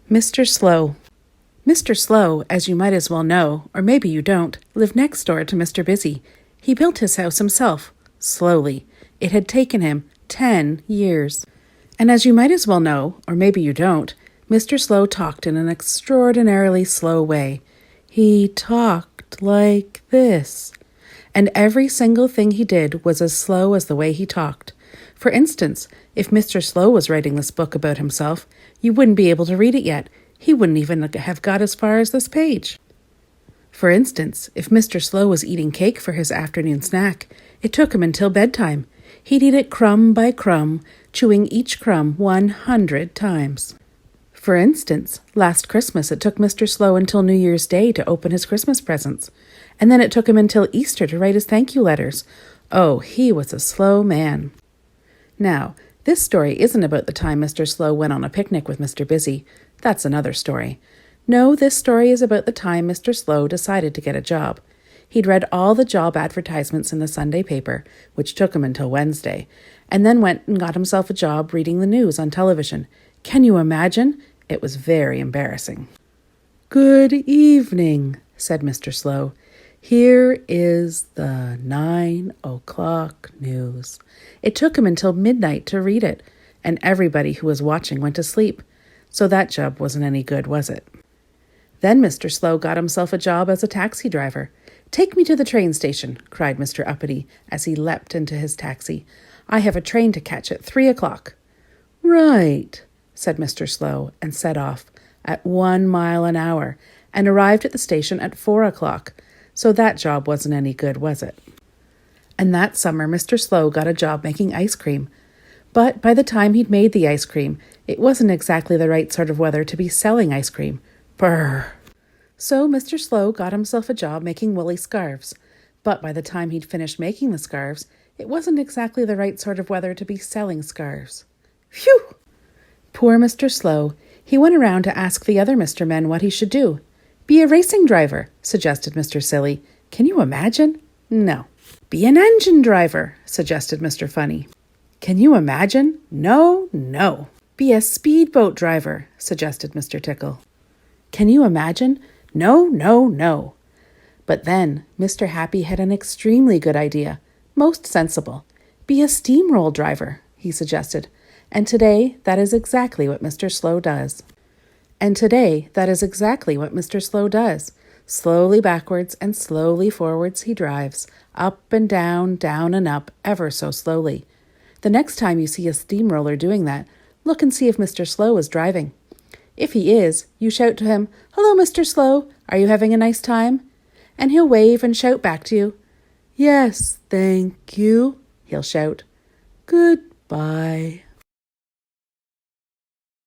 Mr. Slow. Mr. Slow, as you might as well know, or maybe you don't, lived next door to Mr. Busy. He built his house himself, slowly. It had taken him 10 years. And as you might as well know, or maybe you don't, Mr. Slow talked in an extraordinarily slow way. He talked like this. And every single thing he did was as slow as the way he talked. For instance, if Mr. Slow was writing this book about himself, you wouldn't be able to read it yet. He wouldn't even have got as far as this page. For instance, if Mr. Slow was eating cake for his afternoon snack, it took him until bedtime. He'd eat it crumb by crumb, chewing each crumb 100 times. For instance, last Christmas it took Mr. Slow until New Year's Day to open his Christmas presents, and then it took him until Easter to write his thank you letters. Oh, he was a slow man. Now, this story isn't about the time Mr. Slow went on a picnic with Mr. Busy. That's another story. No, this story is about the time Mr. Slow decided to get a job. He'd read all the job advertisements in the Sunday paper, which took him until Wednesday, and then went and got himself a job reading the news on television. Can you imagine? It was very embarrassing. "Good evening," said Mr. Slow. "Here is the 9 o'clock news." It took him until midnight to read it, and everybody who was watching went to sleep. So that job wasn't any good, was it? Then Mr. Slow got himself a job as a taxi driver. "Take me to the train station," cried Mr. Uppity as he leapt into his taxi. "I have a train to catch at 3 o'clock. "Right," said Mr. Slow, and set off at 1 mile an hour and arrived at the station at 4 o'clock. So that job wasn't any good, was it? And that summer, Mr. Slow got a job making ice cream. But by the time he'd made the ice cream, it wasn't exactly the right sort of weather to be selling ice cream. Brrr. So Mr. Slow got himself a job making woolly scarves. But by the time he'd finished making the scarves, it wasn't exactly the right sort of weather to be selling scarves. Phew! Poor Mr. Slow. He went around to ask the other Mr. Men what he should do. "Be a racing driver," suggested Mr. Silly. Can you imagine? No. "Be an engine driver," suggested Mr. Funny. Can you imagine? No, no. "Be a speedboat driver," suggested Mr. Tickle. Can you imagine? No, no, no. But then Mr. Happy had an extremely good idea, most sensible. "Be a steamroll driver," he suggested. And today, that is exactly what Mr. Slow does. Slowly backwards and slowly forwards he drives, up and down and up, ever so slowly. The next time you see a steamroller doing that, look and see if Mr. Slow is driving. If he is, you shout to him, "Hello, Mr. Slow, are you having a nice time?" And he'll wave and shout back to you. "Yes, thank you," he'll shout. "Goodbye."